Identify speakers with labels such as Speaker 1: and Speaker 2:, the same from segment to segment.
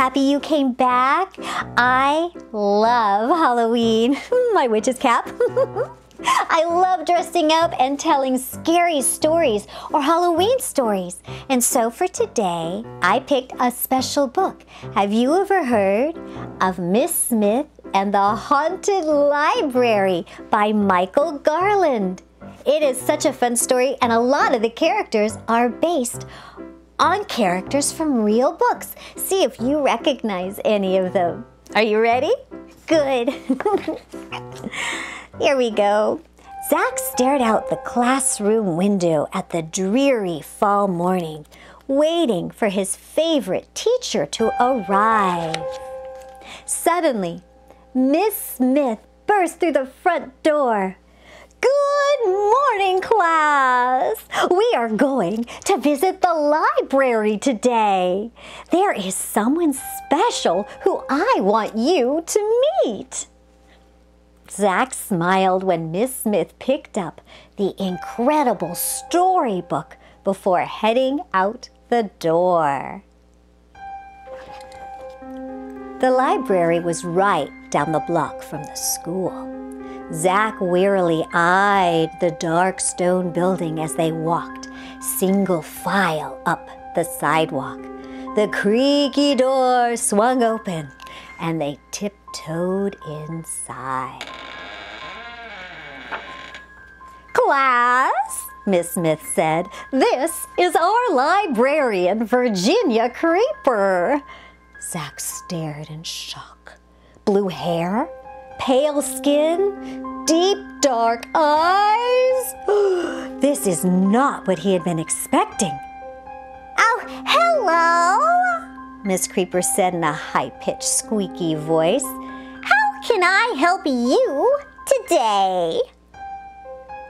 Speaker 1: happy you came back. I love Halloween. My witch's cap. I love dressing up and telling scary stories or Halloween stories. And so for today, I picked a special book. Have you ever heard of Miss Smith and the Haunted Library by Michael Garland? It is such a fun story, and a lot of the characters are based on characters from real books. See if you recognize any of them. Are you ready? Good. Here we go. Zach stared out the classroom window at the dreary fall morning, waiting for his favorite teacher to arrive. Suddenly, Miss Smith burst through the front door. Good morning, class! We are going to visit the library today. There is someone special who I want you to meet. Zach smiled when Miss Smith picked up the Incredible Storybook before heading out the door. The library was right down the block from the school. Zach wearily eyed the dark stone building as they walked, single file up the sidewalk. The creaky door swung open, and they tiptoed inside. Class, Miss Smith said, this is our librarian, Virginia Creeper. Zach stared in shock. Blue hair, pale skin, deep dark eyes. This is not what he had been expecting. Oh, hello, Miss Creeper said in a high-pitched, squeaky voice. How can I help you today?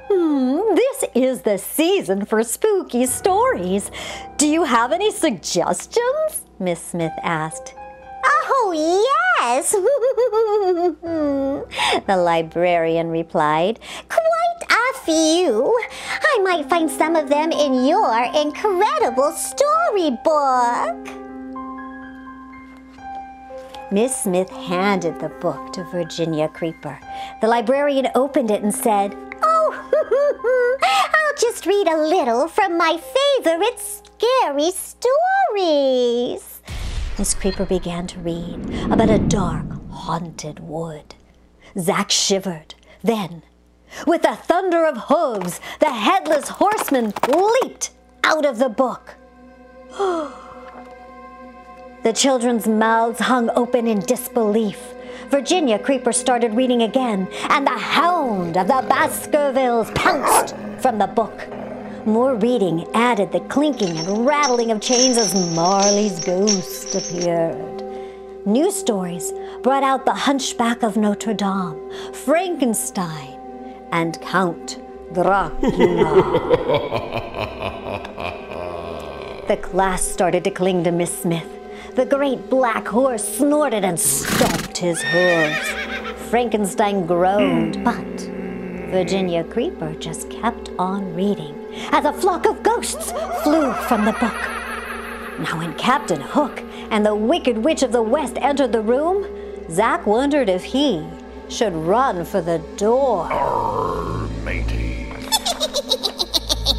Speaker 1: This is the season for spooky stories. Do you have any suggestions? Miss Smith asked. Oh, yes, the librarian replied. Quite a few. I might find some of them in your Incredible Storybook. Miss Smith handed the book to Virginia Creeper. The librarian opened it and said, Oh, I'll just read a little from my favorite scary stories. Miss Creeper began to read about a dark, haunted wood. Zach shivered. Then, with a thunder of hooves, the headless horseman leaped out of the book. The children's mouths hung open in disbelief. Virginia Creeper started reading again, and the hound of the Baskervilles pounced from the book. More reading added the clinking and rattling of chains as Marley's ghost appeared. New stories brought out the Hunchback of Notre Dame, Frankenstein, and Count Dracula. The class started to cling to Miss Smith. The great black horse snorted and stomped his hooves. Frankenstein groaned, but Virginia Creeper just kept on reading as a flock of ghosts flew from the book. Now when Captain Hook and the Wicked Witch of the West entered the room, Zach wondered if he should run for the door.
Speaker 2: Arr, matey.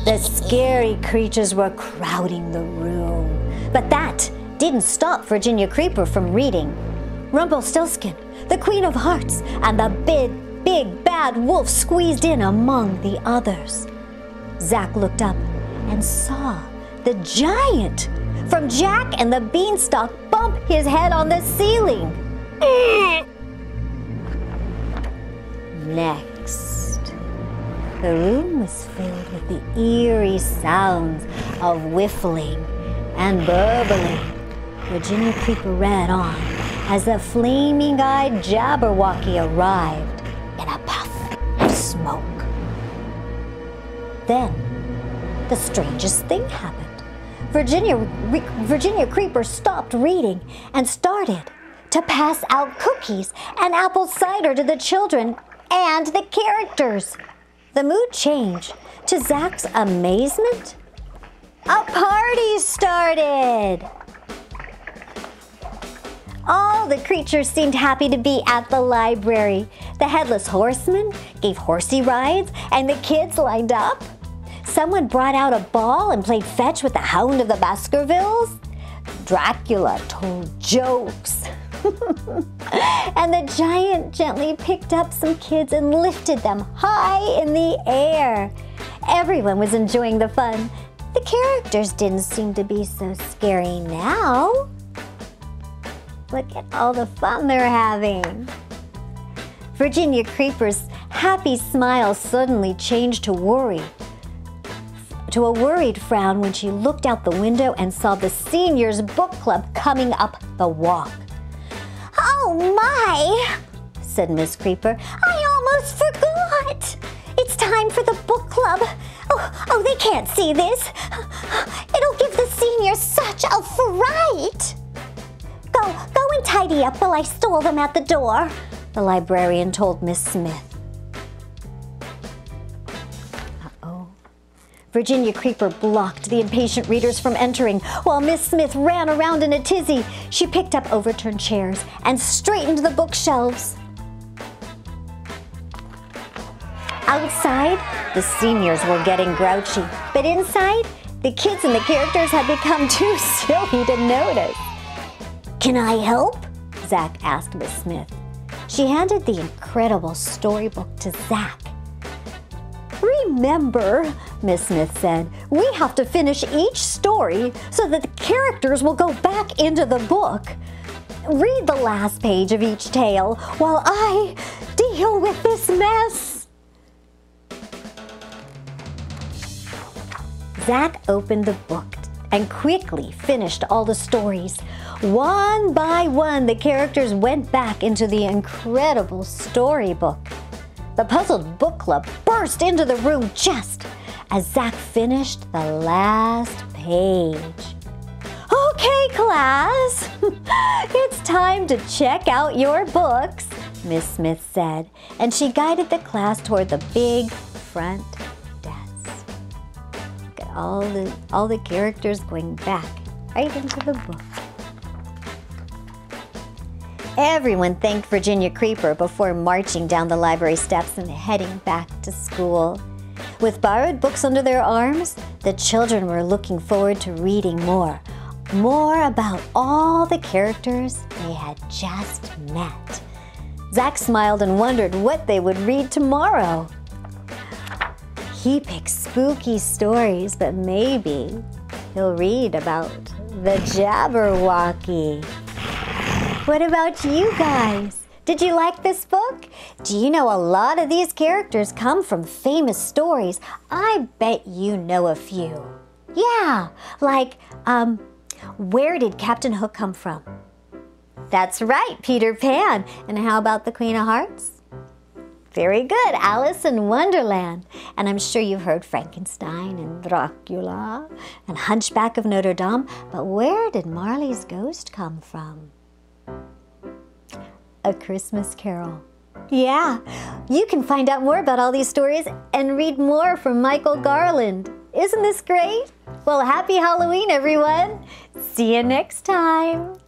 Speaker 1: The scary creatures were crowding the room, but that didn't stop Virginia Creeper from reading. Rumpelstiltskin, the Queen of Hearts, and the big bad wolf squeezed in among the others. Zach looked up and saw the giant from Jack and the Beanstalk bump his head on the ceiling. Next, the room was filled with the eerie sounds of whiffling and burbling. Virginia Creeper read on as the flaming-eyed Jabberwocky arrived in a puff of smoke. Then, the strangest thing happened. Virginia Creeper stopped reading and started to pass out cookies and apple cider to the children and the characters. The mood changed. To Zach's amazement, a party started. All the creatures seemed happy to be at the library. The headless horseman gave horsey rides, and the kids lined up. Someone brought out a ball and played fetch with the Hound of the Baskervilles. Dracula told jokes. And the giant gently picked up some kids and lifted them high in the air. Everyone was enjoying the fun. The characters didn't seem to be so scary now. Look at all the fun they're having. Virginia Creeper's happy smile suddenly changed to a worried frown when she looked out the window and saw the seniors' book club coming up the walk. "Oh my," said Miss Creeper. "I almost forgot. It's time for the book club. Oh, they can't see this. It'll give the seniors such a fright." Go and tidy up while I stole them at the door," the librarian told Miss Smith. Virginia Creeper blocked the impatient readers from entering while Miss Smith ran around in a tizzy. She picked up overturned chairs and straightened the bookshelves. Outside, the seniors were getting grouchy, but inside, the kids and the characters had become too silly to notice. "Can I help?" Zach asked Miss Smith. She handed the Incredible Storybook to Zach. "Remember," Miss Smith said, "we have to finish each story so that the characters will go back into the book. Read the last page of each tale while I deal with this mess." Zach opened the book and quickly finished all the stories. One by one, the characters went back into the Incredible Storybook. The puzzled book club burst into the room just as Zach finished the last page. "Okay, class, it's time to check out your books," Miss Smith said, and she guided the class toward the big front desk. Look at all the characters going back right into the book. Everyone thanked Virginia Creeper before marching down the library steps and heading back to school. With borrowed books under their arms, the children were looking forward to reading more about all the characters they had just met. Zach smiled and wondered what they would read tomorrow. He picked spooky stories, but maybe he'll read about the Jabberwocky. What about you guys? Did you like this book? Do you know a lot of these characters come from famous stories? I bet you know a few. Yeah, like, where did Captain Hook come from? That's right, Peter Pan. And how about the Queen of Hearts? Very good, Alice in Wonderland. And I'm sure you've heard Frankenstein and Dracula and Hunchback of Notre Dame. But where did Marley's ghost come from? A Christmas Carol. Yeah, you can find out more about all these stories and read more from Michael Garland. Isn't this great? Well, happy Halloween, everyone. See you next time.